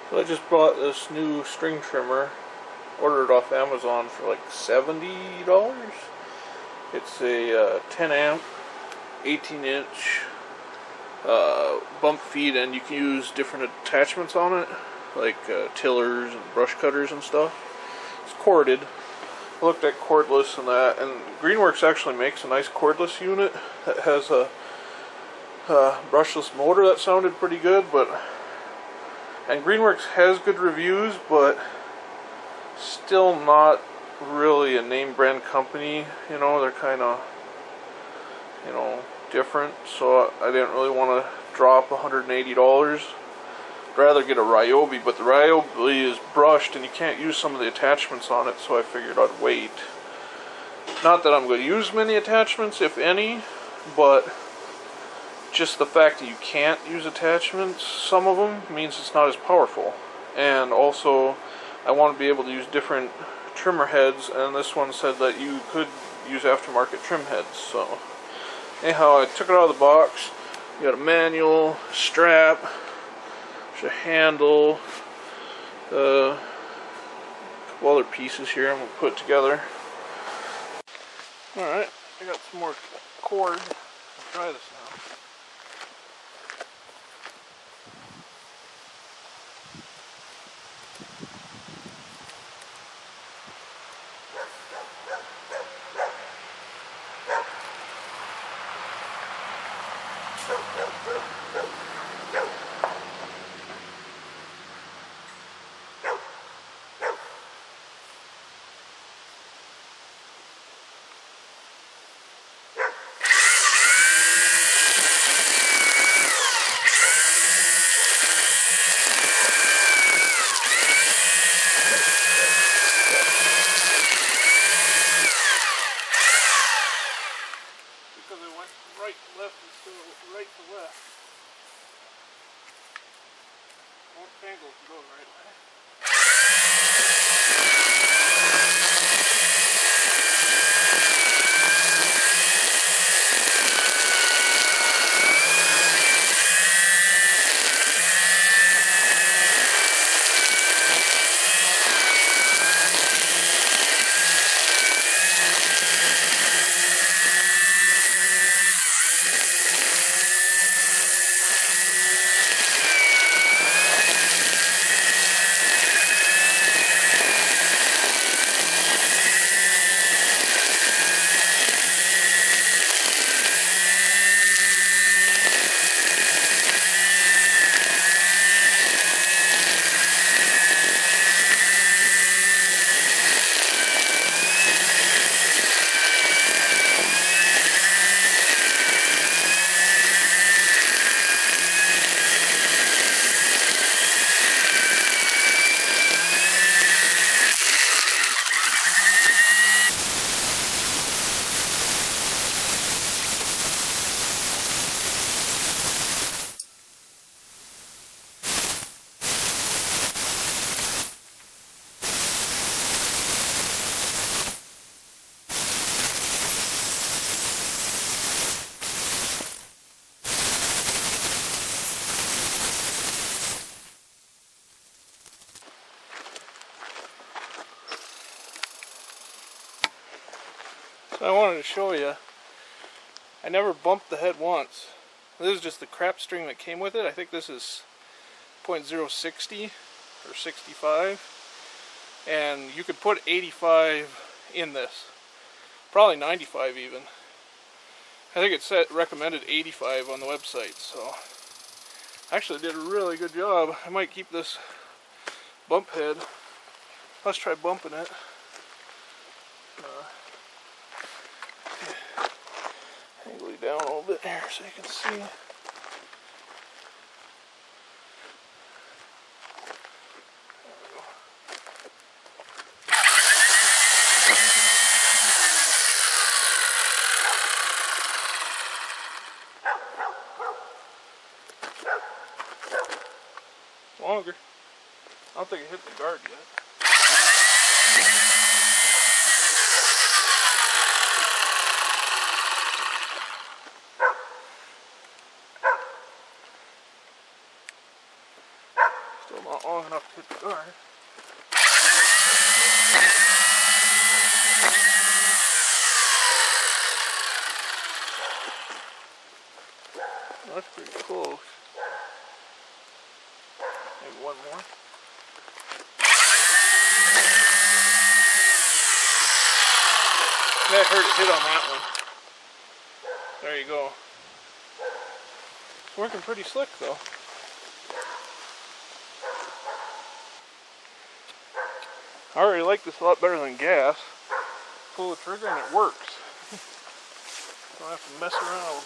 So I just bought this new string trimmer, ordered off Amazon for like $70. It's a 10 amp, 18 inch bump feed, and you can use different attachments on it, like tillers and brush cutters and stuff. It's corded. I looked at cordless and that, and GreenWorks actually makes a nice cordless unit that has a brushless motor that sounded pretty good, and GreenWorks has good reviews, but still not really a name brand company. You know, they're kind of, you know, different, so I didn't really want to drop $180. I'd rather get a Ryobi, but the Ryobi is brushed and you can't use some of the attachments on it, so I figured I'd wait. Not that I'm going to use many attachments, if any, but just the fact that you can't use attachments, some of them, means it's not as powerful. And also, I want to be able to use different trimmer heads, and this one said that you could use aftermarket trim heads. So anyhow, I took it out of the box. You got a manual, strap, there's a handle, a couple other pieces here I'm going to put together. Alright, I got some more cord. I'll try this now. Because it went right to left instead of right to left. Won't tangle if you go the right way. So I wanted to show you, I never bumped the head once. This is just the crap string that came with it. I think this is .060 or 65, and you could put 85 in this, probably 95 even. I think it said recommended 85 on the website, so actually did a really good job. I might keep this bump head. Let's try bumping it. Angle you down a little bit here so you can see. Longer. I don't think it hit the guard yet. Still not long enough to hit the guard. That's pretty close. Maybe one more. That hurt a hit on that one. There you go. It's working pretty slick though. I already like this a lot better than gas. Pull the trigger and it works. Don't have to mess around.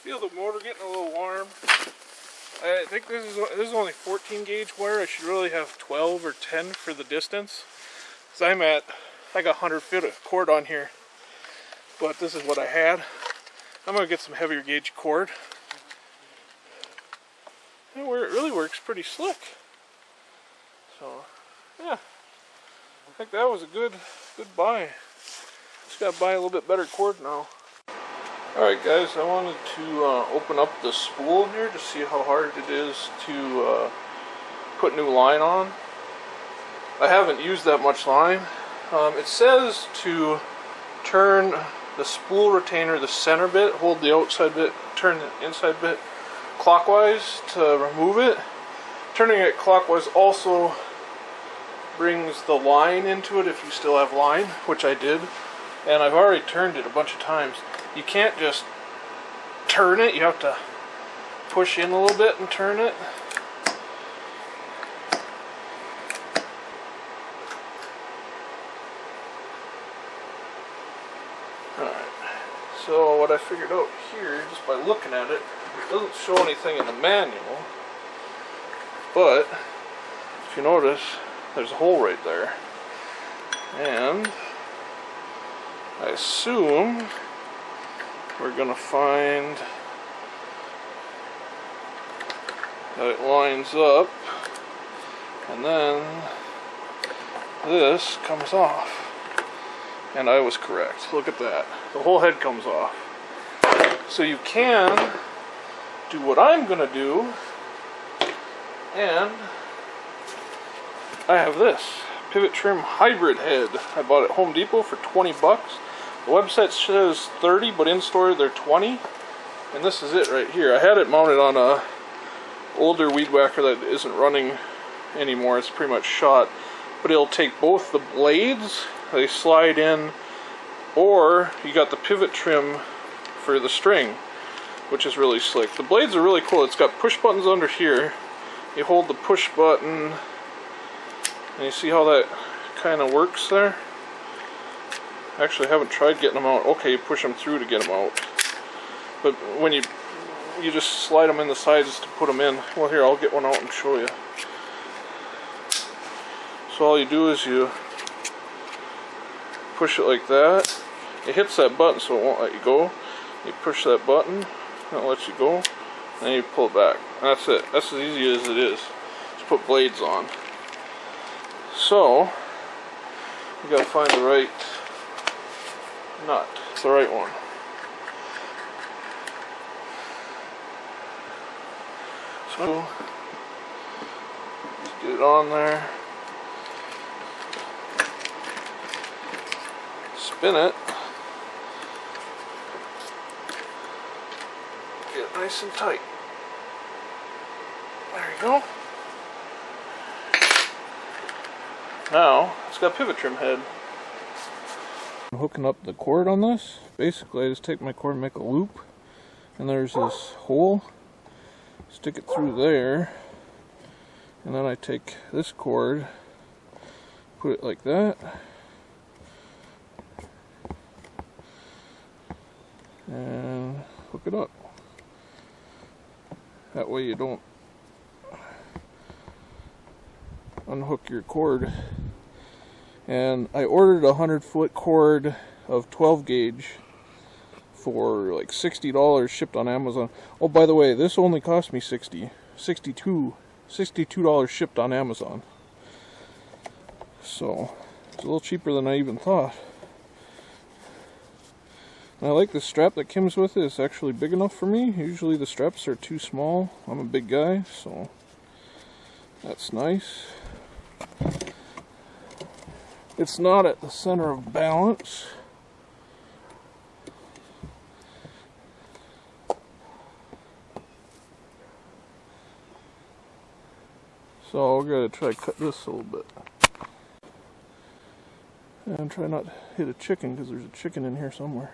Feel the motor getting a little warm. I think this is only 14 gauge wire. I should really have 12 or 10 for the distance. Cause I'm at like 100 feet of cord on here, but this is what I had. I'm gonna get some heavier gauge cord. And where it really works pretty slick. So yeah, I think that was a good buy. Just gotta buy a little bit better cord now. Alright guys, I wanted to open up the spool here to see how hard it is to put new line on. I haven't used that much line. It says to turn the spool retainer, the center bit, hold the outside bit, turn the inside bit clockwise to remove it. Turning it clockwise also brings the line into it if you still have line, which I did. And I've already turned it a bunch of times. You can't just turn it, you have to push in a little bit and turn it. Alright, so what I figured out here, just by looking at it, it doesn't show anything in the manual, but if you notice, there's a hole right there. And I assume we're going to find that it lines up, and then this comes off. And I was correct. Look at that. The whole head comes off. So you can do what I'm going to do, and I have this Pivotrim Hybrid head. I bought it at Home Depot for 20 bucks. The website says 30, but in store they're 20. And this is it right here. I had it mounted on a older weed whacker that isn't running anymore. It's pretty much shot. But it'll take both the blades, they slide in, or you got the pivot trim for the string, which is really slick. The blades are really cool. It's got push buttons under here. You hold the push button, and you see how that kind of works there? Actually, I haven't tried getting them out. Okay, you push them through to get them out. But when you just slide them in the sides to put them in. Well, here, I'll get one out and show you. So all you do is you push it like that. It hits that button so it won't let you go. You push that button, and it lets you go. And then you pull it back. And that's it. That's as easy as it is. Just put blades on. So, you gotta find the right nut. It's the right one. So, just get it on there. Spin it. Get it nice and tight. There you go. Now, it's got a pivot trim head. I'm hooking up the cord on this. Basically, I just take my cord and make a loop. And there's this hole. Stick it through there. And then I take this cord, put it like that. And hook it up. That way you don't unhook your cord. And I ordered a 100-foot cord of 12 gauge for like $60 shipped on Amazon. Oh, by the way, this only cost me $62 shipped on Amazon. So it's a little cheaper than I even thought. And I like the strap that comes with it. It's actually big enough for me. Usually the straps are too small. I'm a big guy, so that's nice. It's not at the center of balance. So I've got to try to cut this a little bit. And try not to hit a chicken, because there's a chicken in here somewhere.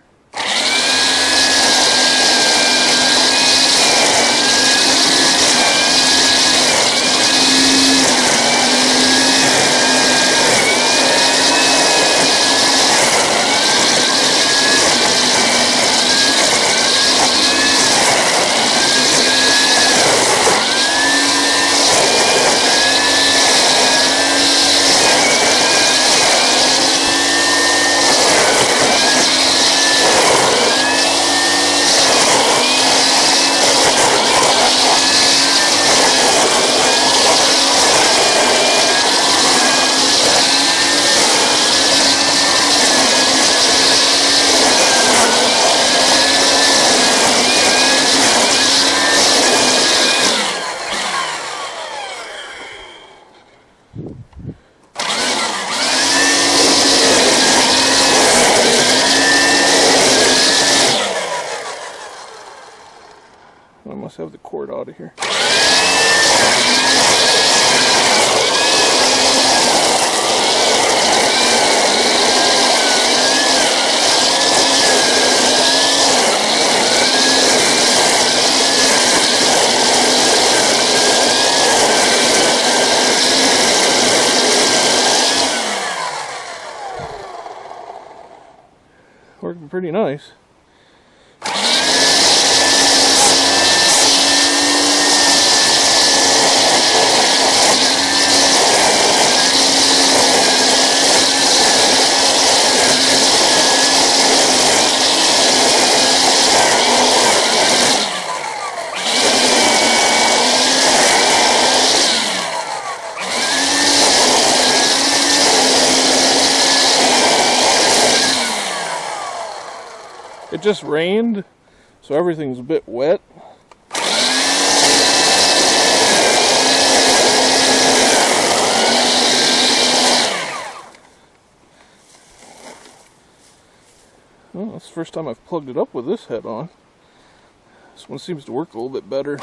I must have the cord out of here. Working pretty nice. It just rained, so everything's a bit wet. Well, that's the first time I've plugged it up with this head on. This one seems to work a little bit better.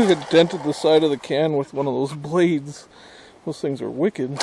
It dented the side of the can with one of those blades. Those things are wicked.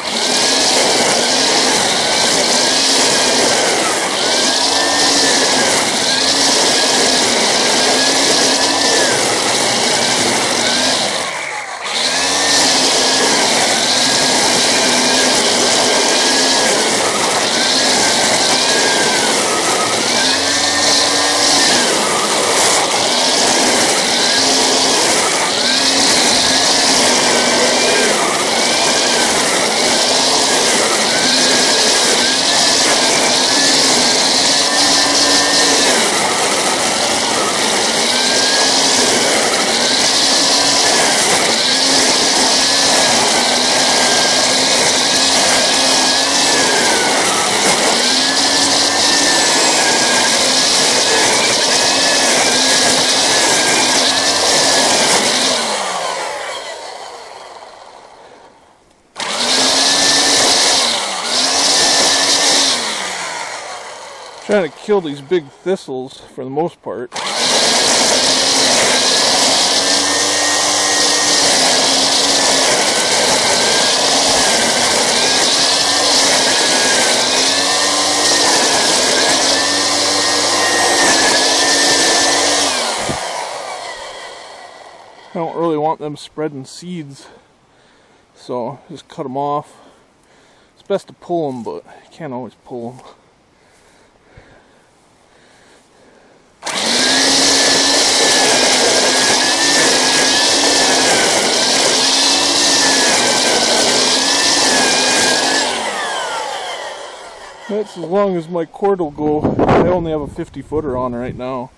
Trying to kill these big thistles for the most part. I don't really want them spreading seeds, so just cut them off. It's best to pull them, but you can't always pull them. That's as long as my cord will go. I only have a 50-footer on right now.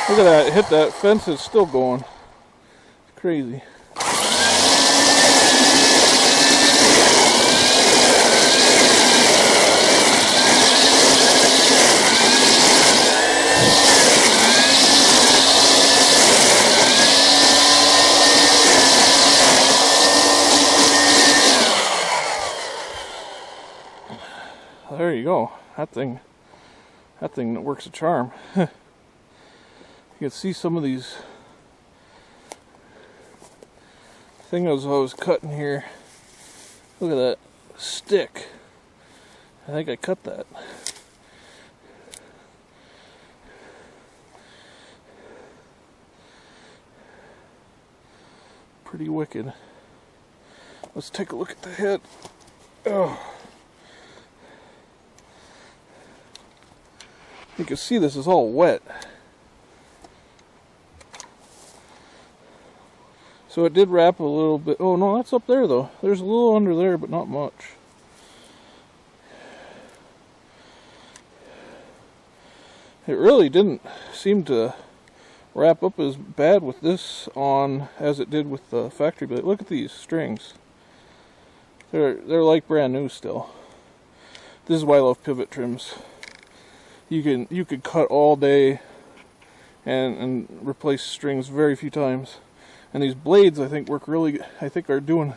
Look at that, it hit that fence, it's still going. It's crazy. There you go. That thing that works a charm. You can see some of these things I was cutting here. Look at that stick. I think I cut that. Pretty wicked. Let's take a look at the head. Oh. You can see this is all wet. So it did wrap a little bit. Oh no, that's up there though. There's a little under there, but not much. It really didn't seem to wrap up as bad with this on as it did with the factory blade. Look at these strings. They're like brand new still. This is why I love pivot trims. You could cut all day and replace strings very few times. And these blades, I think, work really. I think are doing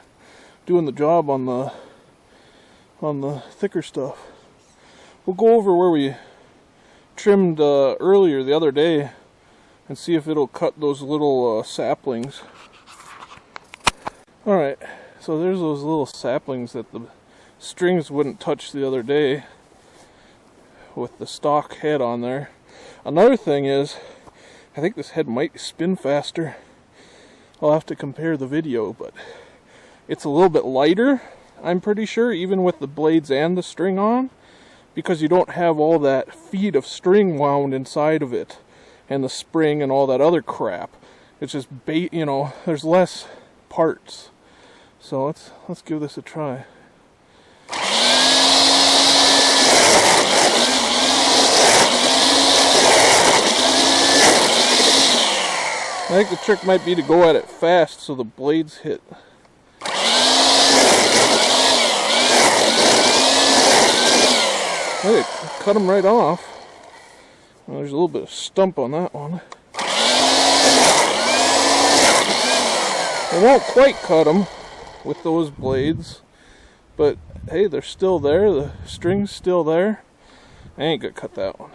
the job on the thicker stuff. We'll go over where we trimmed earlier the other day and see if it'll cut those little saplings. Alright, so there's those little saplings that the strings wouldn't touch the other day with the stock head on there. Another thing is, I think this head might spin faster. I'll have to compare the video, but it's a little bit lighter, I'm pretty sure, even with the blades and the string on, because you don't have all that feet of string wound inside of it, and the spring and all that other crap. It's just you know, there's less parts. So let's give this a try. I think the trick might be to go at it fast so the blades hit. Hey, cut them right off. Well, there's a little bit of stump on that one. It won't quite cut them with those blades, but hey, they're still there. The string's still there. I ain't gonna cut that one.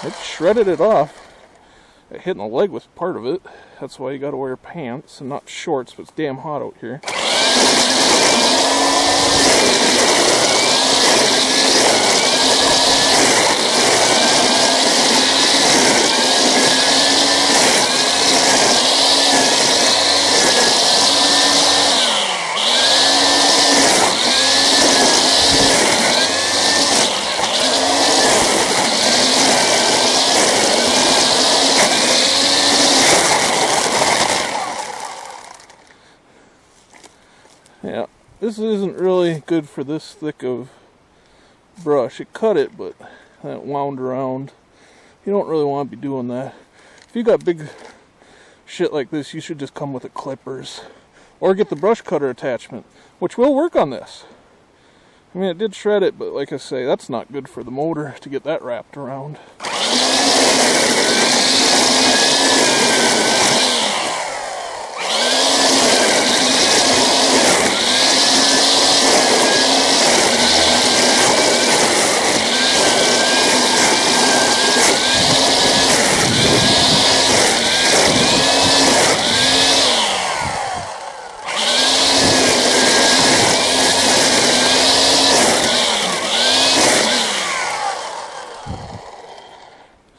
It shredded it off. Hitting the leg was part of it. That's why you gotta wear pants and not shorts, but it's damn hot out here. Yeah, this isn't really good for this thick of brush. It cut it, but it wound around. You don't really want to be doing that. If you got big shit like this, you should just come with the clippers. Or get the brush cutter attachment, which will work on this. I mean, it did shred it, but like I say, that's not good for the motor to get that wrapped around.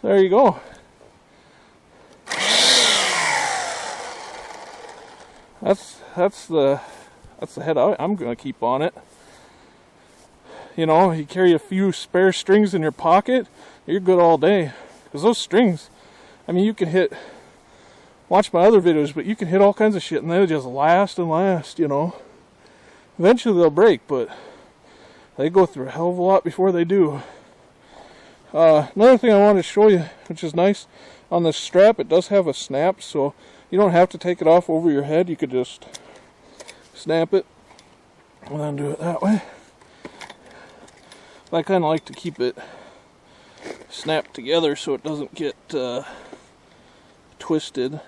There you go. That's the head I'm gonna keep on it. You know, you carry a few spare strings in your pocket, you're good all day. Because those strings, I mean, you can hit, watch my other videos, but you can hit all kinds of shit and they'll just last and last, you know. Eventually they'll break, but they go through a hell of a lot before they do. Another thing I wanted to show you, which is nice, on this strap, it does have a snap, so you don't have to take it off over your head. You could just snap it and then do it that way. I kind of like to keep it snapped together so it doesn't get twisted.